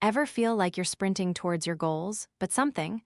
Ever feel like you're sprinting towards your goals, but something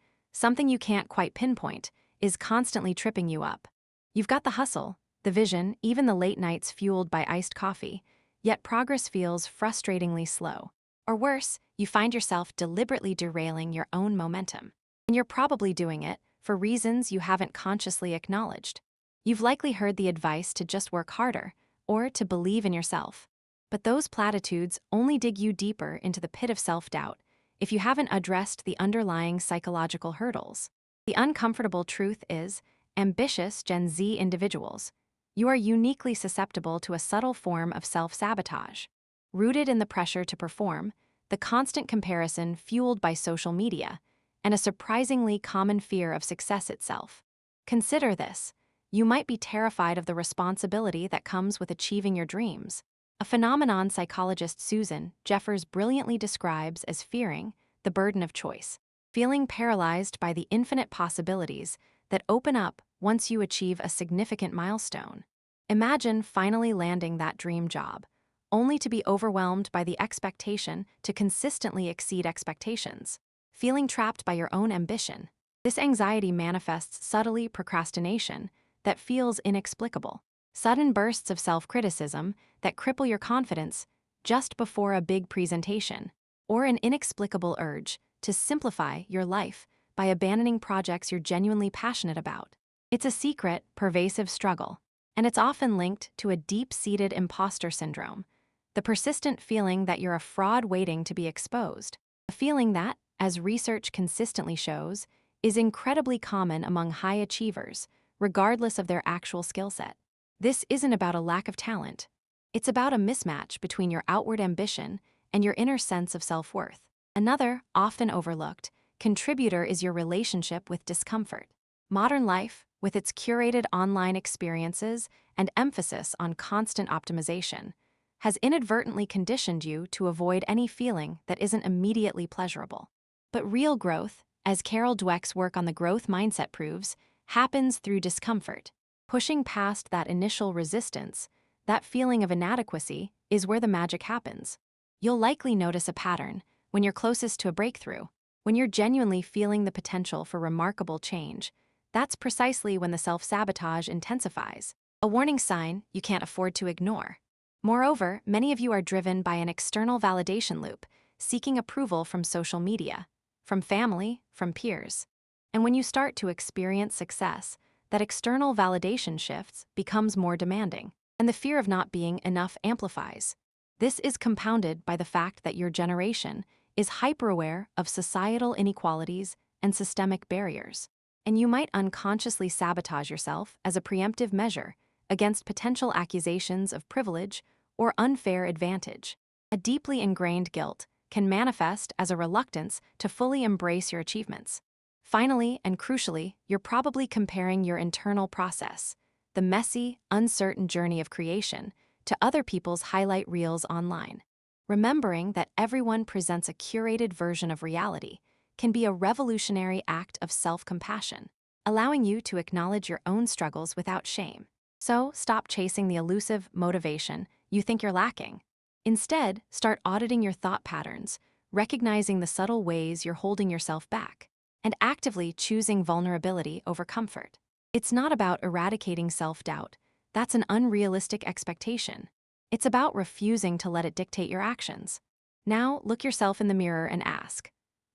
you can't quite pinpoint, is constantly tripping you up? You've got the hustle, the vision, even the late nights fueled by iced coffee, yet progress feels frustratingly slow. Or worse, you find yourself deliberately derailing your own momentum. And you're probably doing it for reasons you haven't consciously acknowledged. You've likely heard the advice to just work harder, or to believe in yourself. But those platitudes only dig you deeper into the pit of self-doubt if you haven't addressed the underlying psychological hurdles. The uncomfortable truth is, ambitious Gen Z individuals, you are uniquely susceptible to a subtle form of self-sabotage. Rooted in the pressure to perform, the constant comparison fueled by social media, and a surprisingly common fear of success itself. Consider this: you might be terrified of the responsibility that comes with achieving your dreams, a phenomenon psychologist Susan Jeffers brilliantly describes as fearing the burden of choice, feeling paralyzed by the infinite possibilities that open up once you achieve a significant milestone. Imagine finally landing that dream job, only to be overwhelmed by the expectation to consistently exceed expectations, feeling trapped by your own ambition. This anxiety manifests subtly procrastination that feels inexplicable, sudden bursts of self-criticism that cripple your confidence just before a big presentation, or an inexplicable urge to simplify your life by abandoning projects you're genuinely passionate about. It's a secret, pervasive struggle, and it's often linked to a deep-seated imposter syndrome, the persistent feeling that you're a fraud waiting to be exposed, a feeling that, as research consistently shows, is incredibly common among high achievers, regardless of their actual skill set. This isn't about a lack of talent. It's about a mismatch between your outward ambition and your inner sense of self-worth. Another, often overlooked, contributor is your relationship with discomfort. Modern life, with its curated online experiences and emphasis on constant optimization, has inadvertently conditioned you to avoid any feeling that isn't immediately pleasurable. But real growth, as Carol Dweck's work on the growth mindset proves, happens through discomfort. Pushing past that initial resistance, that feeling of inadequacy, is where the magic happens. You'll likely notice a pattern when you're closest to a breakthrough, when you're genuinely feeling the potential for remarkable change. That's precisely when the self-sabotage intensifies, a warning sign you can't afford to ignore. Moreover, many of you are driven by an external validation loop, seeking approval from social media, from family, from peers. And when you start to experience success, that external validation shifts, becomes more demanding, and the fear of not being enough amplifies. This is compounded by the fact that your generation is hyper-aware of societal inequalities and systemic barriers, and you might unconsciously sabotage yourself as a preemptive measure against potential accusations of privilege or unfair advantage. A deeply ingrained guilt can manifest as a reluctance to fully embrace your achievements. Finally, and crucially, you're probably comparing your internal process, the messy, uncertain journey of creation, to other people's highlight reels online. Remembering that everyone presents a curated version of reality can be a revolutionary act of self-compassion, allowing you to acknowledge your own struggles without shame. So, stop chasing the elusive motivation you think you're lacking. Instead, start auditing your thought patterns, recognizing the subtle ways you're holding yourself back, and actively choosing vulnerability over comfort. It's not about eradicating self-doubt. That's an unrealistic expectation. It's about refusing to let it dictate your actions. Now, look yourself in the mirror and ask,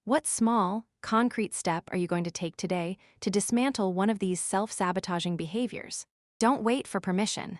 what small, concrete step are you going to take today to dismantle one of these self-sabotaging behaviors? Don't wait for permission.